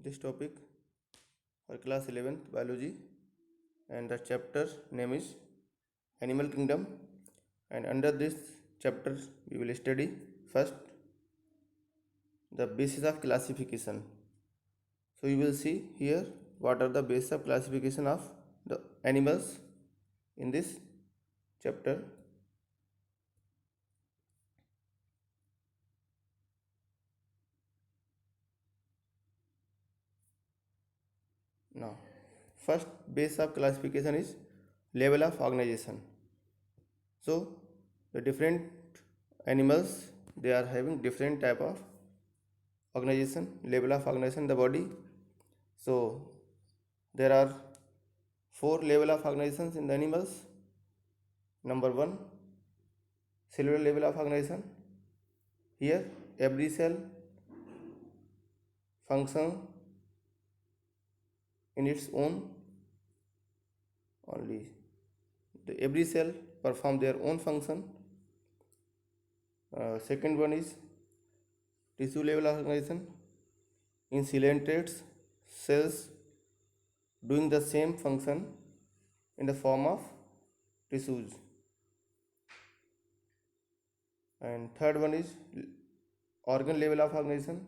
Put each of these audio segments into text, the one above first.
this topic for class 11th biology, and the chapter name is Animal Kingdom. And under this chapter we will study first the basis of classification. So you will see here what are the basis of classification of the animals in this chapter. Now, first base of classification is level of organization. So the different animals, they are having different type of organization, level of organization in the body. So there are 4 level of organizations in the animals. Number 1, cellular level of organization. Here every cell function in its own only. Every cell perform their own function. Second one is tissue level of organization. In coelenterate cells doing the same function in the form of tissues. And third one is organ level of organization.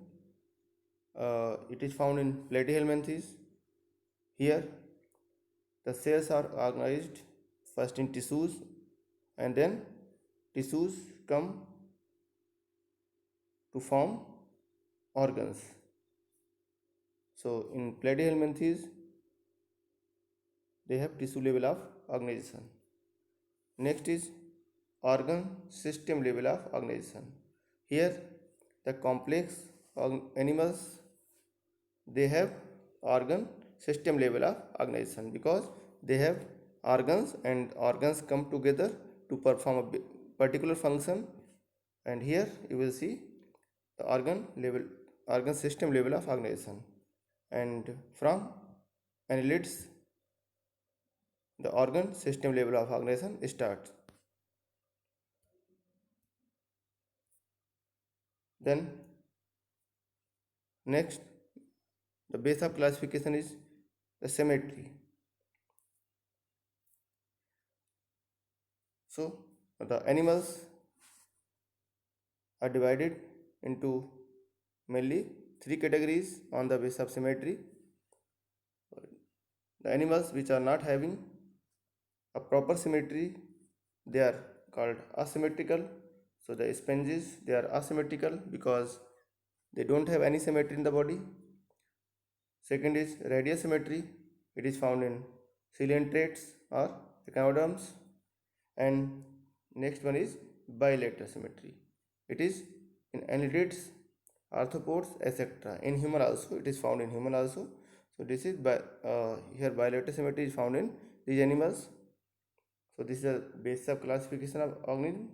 It is found in platyhelminthes. Here the cells are organized first in tissues, and then tissues come to form organs. So in platyhelminthes they have tissue level of organization. Next is organ system level of organization. Here the complex animals, they have organ system level of organization because they have organs, and organs come together to perform a particular function. And here you will see the organ system level of organization. And from annelids the organ system level of organization starts. Then next, the base of classification is the symmetry. So the animals are divided into mainly 3 categories on the base of symmetry. The animals which are not having a proper symmetry, they are called asymmetrical. So the sponges, they are asymmetrical because they don't have any symmetry in the body. Second is radial symmetry. It is found in coelentrates or echinoderms. And next one is bilateral symmetry. It is in annelids, arthropods, etc. In human also, it is found in human also. So this is here bilateral symmetry is found in these animals. So this is the basis of classification of organism.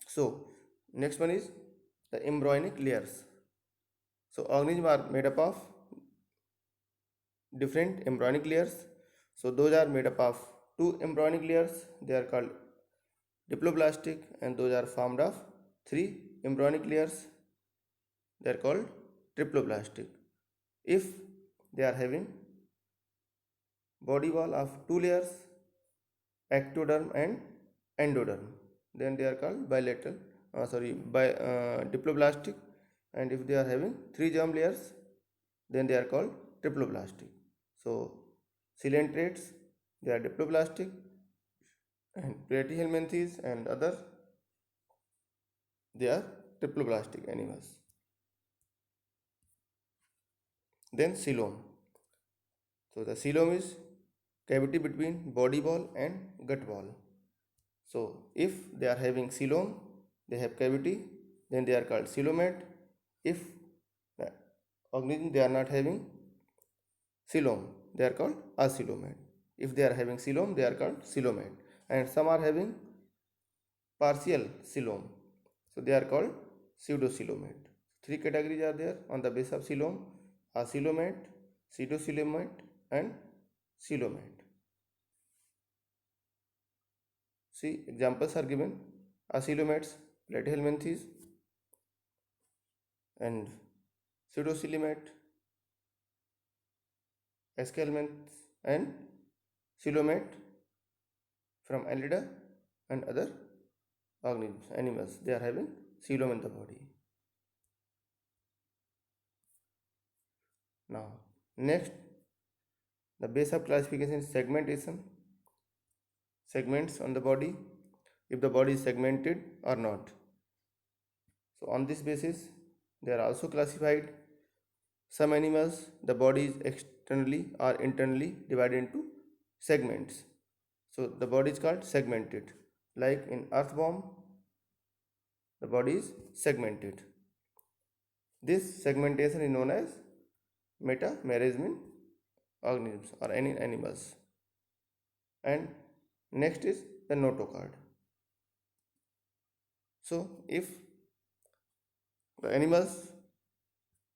So next one is the embryonic layers. So organisms are made up of different embryonic layers. So those are made up of 2 embryonic layers. They are called diploblastic, and those are formed of 3 embryonic layers. They are called triploblastic. If they are having body wall of 2 layers, ectoderm and endoderm, then they are called diploblastic. And if they are having 3 germ layers, then they are called triploblastic. So coelentrates, they are diploblastic, and platyhelminthes and other, they are triploblastic animals. Then coelom. So the coelom is cavity between body wall and gut wall. So if they are having coelom, they have cavity, then they are called coelomate. If the organism they are not having coelom, they are called acoelomate. If they are having coelom, they are called coelomate. And some are having partial coelom, so they are called pseudocoelomate. 3 categories are there on the base of coelom: acoelomate, pseudocoelomate, and coelomate. See, examples are given: acoelomates, platyhelminthes, and pseudocoelomate, escalmens, and coelomate from Annelida and other organisms, animals. They are having coelom in the body. Now, next, the base of classification is segmentation. Segments on the body, if the body is segmented or not. So on this basis, they are also classified. Some animals, the body is externally or internally divided into segments. So the body is called segmented. Like in earthworm, the body is segmented. This segmentation is known as metamerism in organisms or any animals. And next is the notochord. So if the animals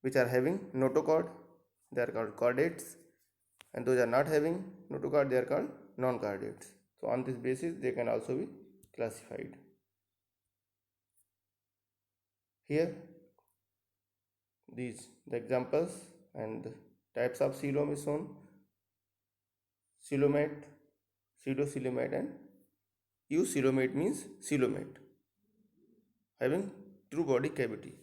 which are having notochord, they are called chordates, and those are not having notochord, they are called non-chordates. So on this basis, they can also be classified. Here, these the examples and the types of coelom is shown: coelomate, pseudocoelomate, and eucoelomate means coelomate, having true body cavity.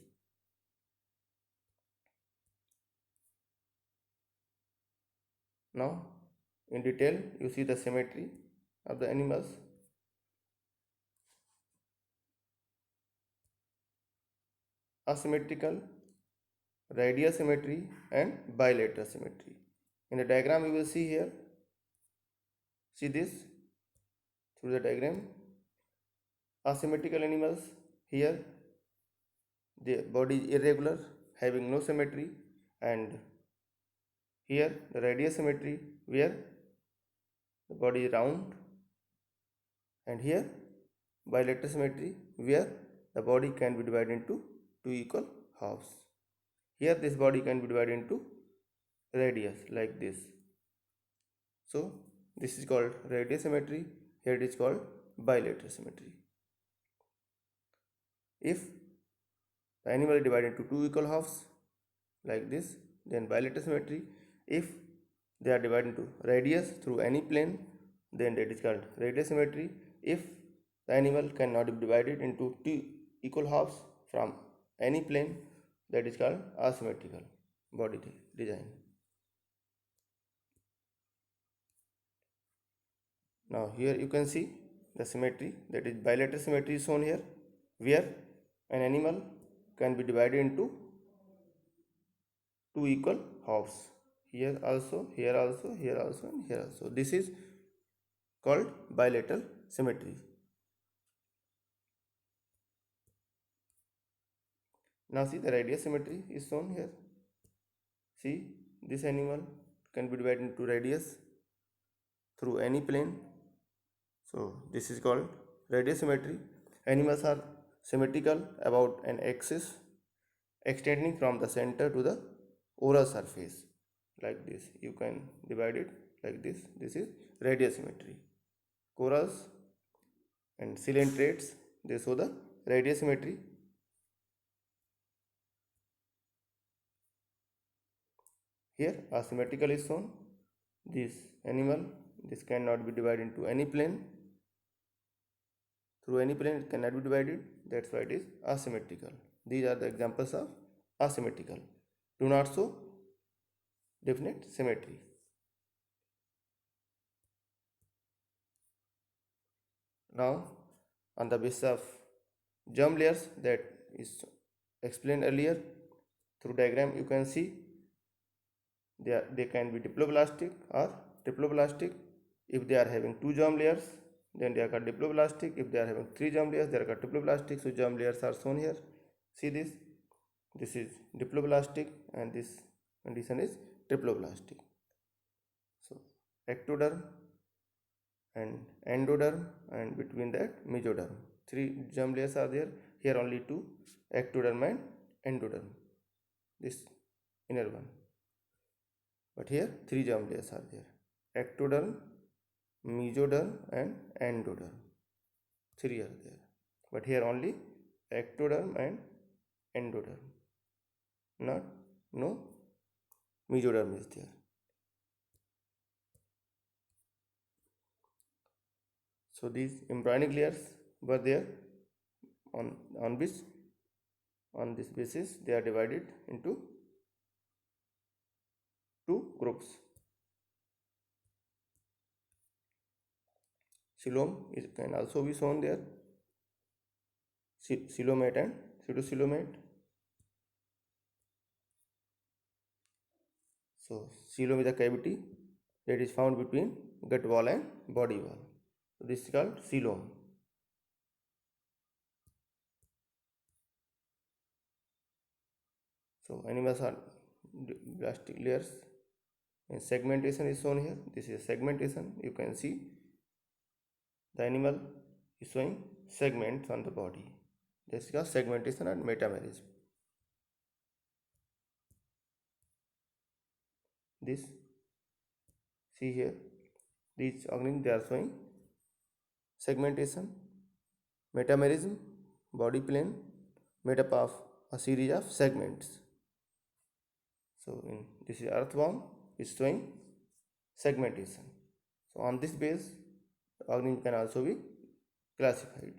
Now, in detail, you see the symmetry of the animals. Asymmetrical, radial symmetry, and bilateral symmetry. In the diagram, you will see here. See this through the diagram. Asymmetrical animals, here the body is irregular, having no symmetry, and here the radial symmetry, where the body is round, and here bilateral symmetry, where the body can be divided into two equal halves. Here this body can be divided into radius like this. So this is called radial symmetry, here it is called bilateral symmetry. If the animal is divided into two equal halves like this, then bilateral symmetry. If they are divided into radius through any plane, then that is called radial symmetry. If the animal cannot be divided into two equal halves from any plane, that is called asymmetrical body design. Now here you can see the symmetry, that is bilateral symmetry is shown here, where an animal can be divided into two equal halves. Here also, here also, here also, and here also. This is called bilateral symmetry. Now see the radial symmetry is shown here. See, this animal can be divided into radius through any plane. So this is called radial symmetry. Animals are symmetrical about an axis extending from the center to the oral surface like this. You can divide it like this. This is radial symmetry. Corals and coelentrates, they show the radial symmetry. Here asymmetrical is shown. This animal, this cannot be divided into any plane. Through any plane it cannot be divided. That's why it is asymmetrical. These are the examples of asymmetrical. Do not show definite symmetry. Now, on the basis of germ layers that is explained earlier, through diagram you can see they can be diploblastic or triploblastic. If they are having two germ layers, then they are called diploblastic. If they are having three germ layers, they are called triploblastic. So germ layers are shown here. See this. This is diploblastic and this condition is triploblastic. So ectoderm and endoderm, and between that mesoderm. Three germ layers are there. Here only two, ectoderm and endoderm. This inner one. But here three germ layers are there: ectoderm, mesoderm, and endoderm. Three are there. But here only ectoderm and endoderm, not no mesoderm is there. So these embryonic layers were there, on which, on this basis, they are divided into two groups. Coelom can also be shown there, coelomate and pseudocoelomate. So coelom is a cavity that is found between gut wall and body wall. So this is called coelom. So animals are plastic layers, and segmentation is shown here. This is segmentation. You can see the animal is showing segments on the body. This is called segmentation and metamerism. This, see here, these organisms, they are showing segmentation, metamerism, body plane made up of a series of segments. So in this is earthworm is showing segmentation. So on this base, the organism can also be classified.